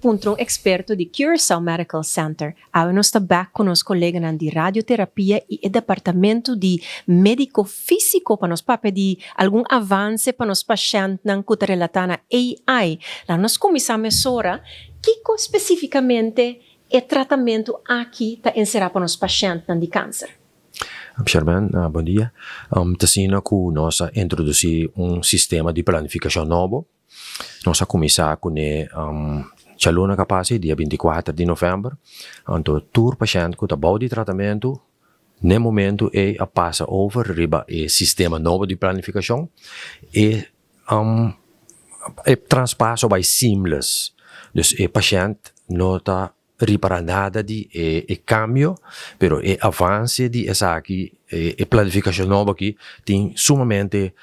Puntra, Eksperto di Curaçao Medical Center. Nós estamos back com os colegas de Radioterapia e o departamento de médico físico para nos papel de algum avanço para os pacientes que relatam a AI. Lá nós começamos agora, que especificamente é tratamento aqui está inserado para os pacientes de câncer? Charmaine, bom dia. Tacina que nós introduzir sistema de planificação novo. Nós começar com chaluna capaz dia 24 de novembro. Então, todo paciente que está bom de tratamento, no momento a passa over riba o sistema novo de planificação e transpasso vai seamless. Dus o paciente não está reparar nada de cambio, pero avanço de essa aqui, planificação nova aqui tem sumamente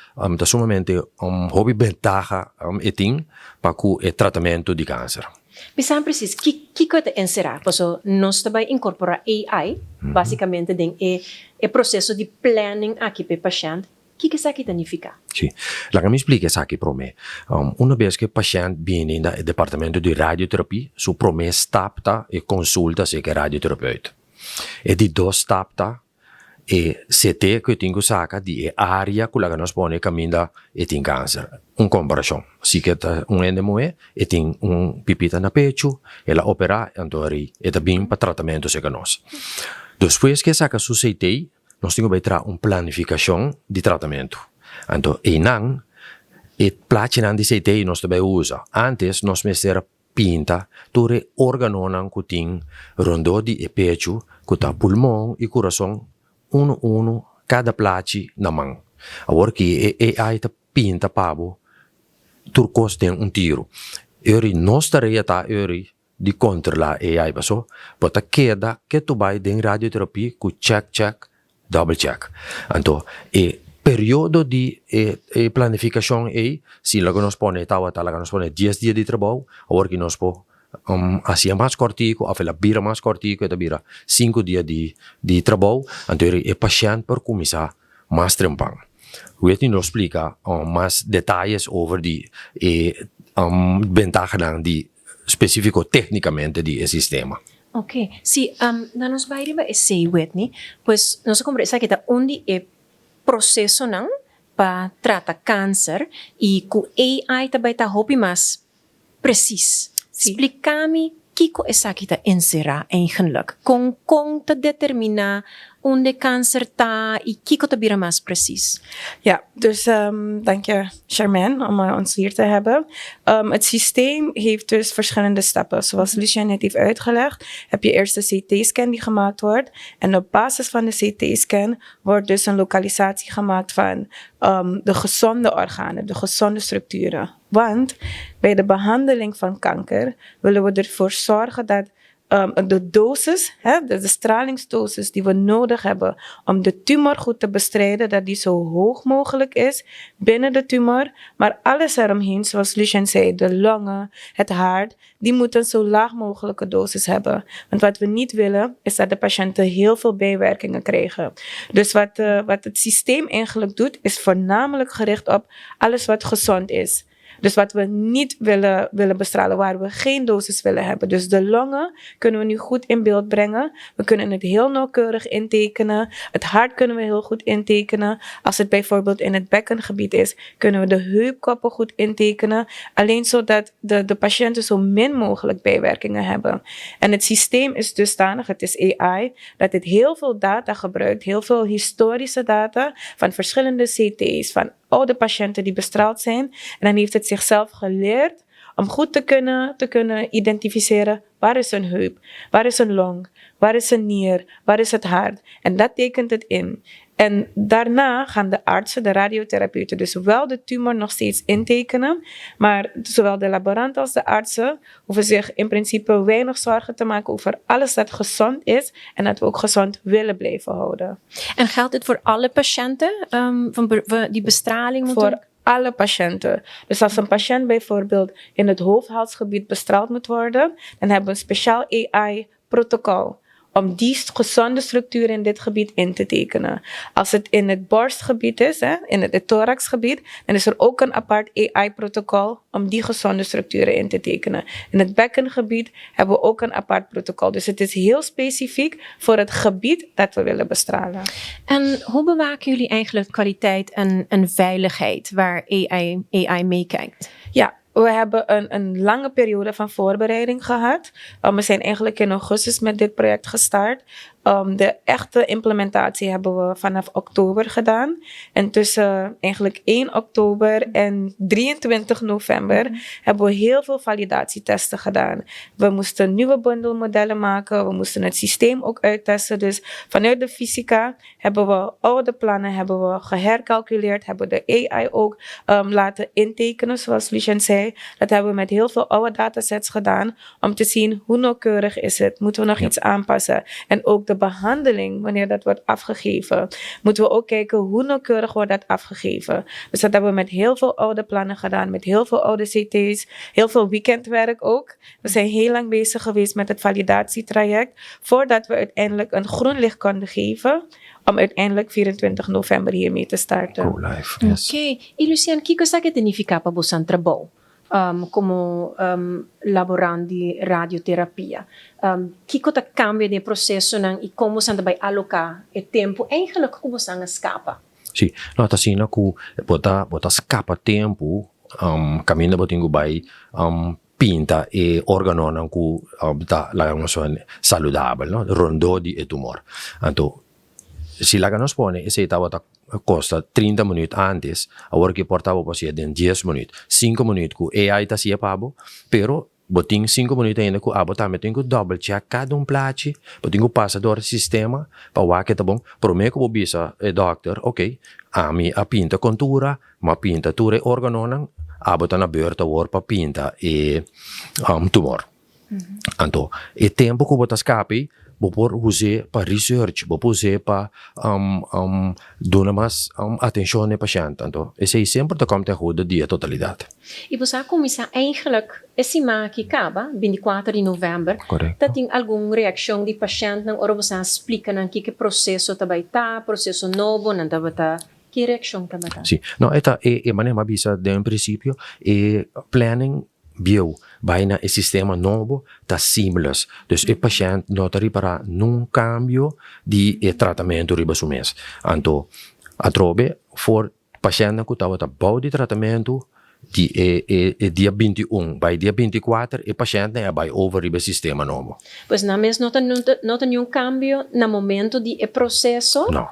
hobby ventaja tem para o tratamento de câncer. Pensar preciso que coisa encerrar, porque nós também incorporar AI, basicamente em processo de planning aqui para o paciente. O que isso aqui significa? Sim, lá que me explica isso aqui para mim. Uma vez que o paciente vem no departamento de radioterapia, seu primeiro step e consulta se que radioterapeuta. E de dois steps e CT que eu tenho saca de área que nós podemos caminhar e tem câncer. Inkorporashon. Se que endemoe e tem pipita na pecho, ela opera então e também para tratamento se que nós. Depois que saca su CT, nós temos que ter planificação de tratamento. Então, e platina de CT nós também usa. Antes, nós mesmo pinta todo órgão que tem rondo de pecho, que está pulmão e coração, cada place na mão. Agora que AI pinta pavo, turcos tem tiro. Nós tarefa de controlar AI, porque queda que tu vai em radioterapia com check, double check. Então, período de planificação se lá nós põe nós põe 10 dias de trabalho, agora que nós põe assim mais cortico, a fela bira mais cortico, e bira 5 dias de trabalho, então o paciente por começar mais trampang. Whitney nos explica mais detalhes over de ventaja de específico tecnicamente de sistema. Ok, se nós vamos esse Whitney, pues nós conversamos que onde é processo não para tratar câncer e com AI também está hobby mais preciso. Explica-me que essa aqui está inserar eigenlijk, com conta determinar onde câncer está e que está bira mais preciso. Ja, dus dank je Charmaine om ons hier te hebben. Het systeem heeft dus verschillende stappen. Zoals Lucien net heeft uitgelegd, heb je eerst de CT-scan die gemaakt wordt. En op basis van de CT-scan wordt dus een lokalisatie gemaakt van de gezonde organen, de gezonde structuren. Want bij de behandeling van kanker willen we ervoor zorgen dat de dosis, de stralingsdosis die we nodig hebben om de tumor goed te bestrijden, dat die zo hoog mogelijk is binnen de tumor. Maar alles eromheen, zoals Lucien zei, de longen, het hart, die moeten zo laag mogelijke dosis hebben. Want wat we niet willen, is dat de patiënten heel veel bijwerkingen krijgen. Dus wat het systeem eigenlijk doet, is voornamelijk gericht op alles wat gezond is. Dus wat we niet willen bestralen, waar we geen dosis willen hebben. Dus de longen kunnen we nu goed in beeld brengen. We kunnen het heel nauwkeurig intekenen. Het hart kunnen we heel goed intekenen. Als het bijvoorbeeld in het bekkengebied is, kunnen we de heupkoppen goed intekenen. Alleen zodat de patiënten zo min mogelijk bijwerkingen hebben. En het systeem is dusdanig, het is AI, dat het heel veel data gebruikt. Heel veel historische data van verschillende CT's, van oude patiënten die bestraald zijn. En dan heeft het zichzelf geleerd om goed te kunnen identificeren waar is een heup, waar is een long, waar is een nier, waar is het hart. En dat tekent het in. En daarna gaan de artsen, de radiotherapeuten, dus wel de tumor nog steeds intekenen. Maar zowel de laborant als de artsen hoeven zich in principe weinig zorgen te maken over alles dat gezond is. En dat we ook gezond willen blijven houden. En geldt dit voor alle patiënten van die bestraling? Voor alle patiënten. Dus als een patiënt bijvoorbeeld in het hoofdhalsgebied bestraald moet worden, dan hebben we een speciaal AI-protocol om die gezonde structuur in dit gebied in te tekenen. Als het in het borstgebied is, in het thoraxgebied, dan is er ook een apart AI-protocol om die gezonde structuren in te tekenen. In het bekkengebied hebben we ook een apart protocol. Dus het is heel specifiek voor het gebied dat we willen bestralen. En hoe bewaken jullie eigenlijk kwaliteit en veiligheid waar AI meekijkt? Ja, we hebben een lange periode van voorbereiding gehad. We zijn eigenlijk in augustus met dit project gestart. De echte implementatie hebben we vanaf oktober gedaan. En tussen eigenlijk 1 oktober en 23 november hebben we heel veel validatietesten gedaan. We moesten nieuwe bundelmodellen maken. We moesten het systeem ook uittesten. Dus vanuit de fysica hebben we oude plannen gehercalculeerd. Hebben de AI ook laten intekenen, zoals Lucien zei. Dat hebben we met heel veel oude datasets gedaan. Om te zien hoe nauwkeurig is het. Moeten we nog iets aanpassen? En ook de behandeling, wanneer dat wordt afgegeven, moeten we ook kijken hoe nauwkeurig wordt dat afgegeven. Dus dat hebben we met heel veel oude plannen gedaan, met heel veel oude CT's, heel veel weekendwerk ook. We zijn heel lang bezig geweest met het validatietraject, voordat we uiteindelijk een groen licht konden geven, om uiteindelijk 24 november hiermee te starten. Go live, yes. Okay. E Lucien, que cosa que significa para você trabalho como laborante de radioterapia? Que cosa cambia de processo e como você vai alocar o tempo eigenlijk como você escapa? Sim, nós assim na que bota escapa tempo, caminho botingo vai pinta e órgano não que tá lá uma saludável, no? Rondo di e tumor. Então, se lá nos pone esse estava costa 30 minutos antes, agora que portava para ser de 10 minutos, 5 minutos que AI tá sia pabo, pero botin 5 minutos ainda que abo também tem que double check cada plate, botin que passa do sistema para o que tá bom, promete que bisa doctor, ok, a pinta contura, ma pinta ture órgano não, abo tá na beurta war para pinta e tumor. Então, e tempo que botas escape por usar para research, por usar para dar mais atenção ao paciente. Então, esse é sempre de como te ajuda de totalidade. E você começa eigenlijk esse mês que acaba, 24 de novembro, Correto. tem alguma reação de paciente, não? Ou você explica que processo também tá, processo novo, não tá. Que reação também tá? Sim, não, é maneira bisa de um princípio, é planning bio, bijna het sistema nobo, dat simples. Dus o paciente nota para num cambio de tratamento riba sumes. Então, a trobe, for paciente que estava bom de tratamento, dia 21, bij dia 24, o paciente vai over riba sistema nobo. Pois na mes nota nenhum cambio no momento de processo, Não.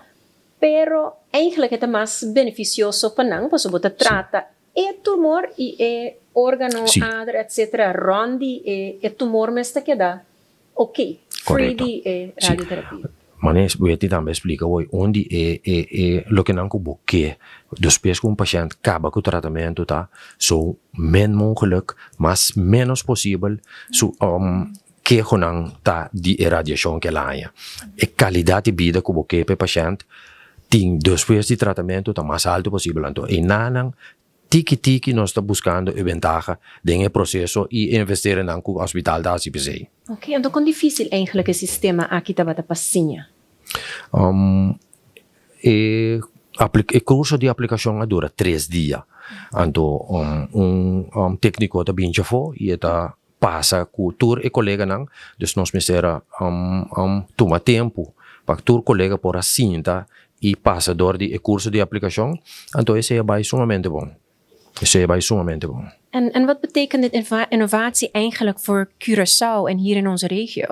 pero eigenlijk é mais beneficioso para não, porque você trata e tumor e órgano, adra, etc. Rondi e tumor mas te queda ok, free de radioterapia. Mas weet je dan explica onde lo que não kubo que depois que paciente acaba com o tratamento tá, so men mogelijk, mas menos possível, so que gewoon tá de radiação que lá é. E qualidade de vida kubo que paciente tem depois de tratamento tá mais alto possível, então e nanang tiki nós está buscando a ventaja desse processo e investir em um hospital da CPC. Ok, então quão difícil eigenlijk het sistema aqui estava a passinha? O curso de aplicação dura 3 dias. Então, técnico está bem chafo e está passa com tour e colega não, dus nós misera toma tempo para tour colega por cinta e passa door de curso de aplicação. Então, esse é sumamente bom. En wat betekent dit innovatie eigenlijk voor Curaçao en hier in onze regio?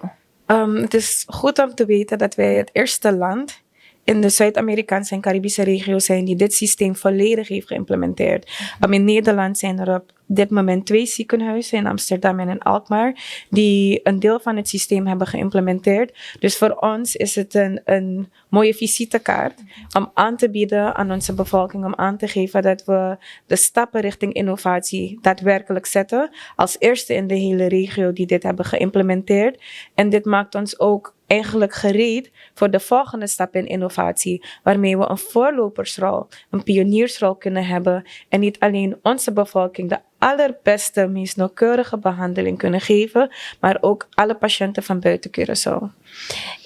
Het is goed om te weten dat wij het eerste land in de Zuid-Amerikaanse en Caribische regio zijn die dit systeem volledig heeft geïmplementeerd. In Nederland zijn er op dit moment 2 ziekenhuizen in Amsterdam en in Alkmaar die een deel van het systeem hebben geïmplementeerd. Dus voor ons is het een mooie visitekaart om aan te bieden aan onze bevolking, om aan te geven dat we de stappen richting innovatie daadwerkelijk zetten. Als eerste in de hele regio die dit hebben geïmplementeerd. En dit maakt ons ook eigenlijk gereed voor de volgende stap in innovatie, waarmee we een voorlopersrol, een pioniersrol kunnen hebben en niet alleen onze bevolking, de allerbeste, meest nauwkeurige behandeling kunnen geven, maar ook alle patiënten van buiten Curaçao.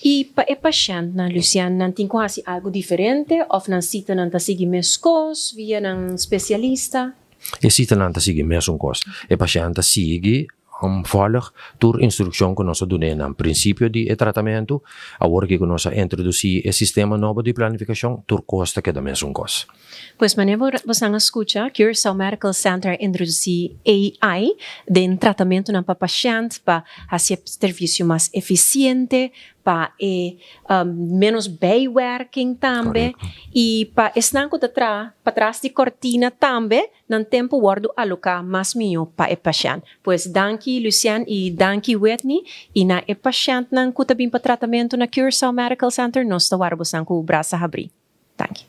E para o paciente, na Lucian, não tem quase algo diferente? Ou não cita não tá seguir mescos via um especialista? E si talanta sige mesmo kos. E paciente sige volg tur instrucção que nós damos no princípio de tratamento, agora que nós introduzir o sistema novo de planificação, tur costa que da mesmo kos. Pois manevo você não escuta, Curaçao Medical Center introduzir AI de tratamento na paciente para fazer serviço mais eficiente, para menos bijwerking também e para estar para trás de cortina também, no tempo guardo alocar mais melhor para o paciente. Pois danke Lucien e danke Whitney e na o paciente não cuta bem para tratamento na Curaçao Medical Center nós está guardo com o braço abrir. Danke.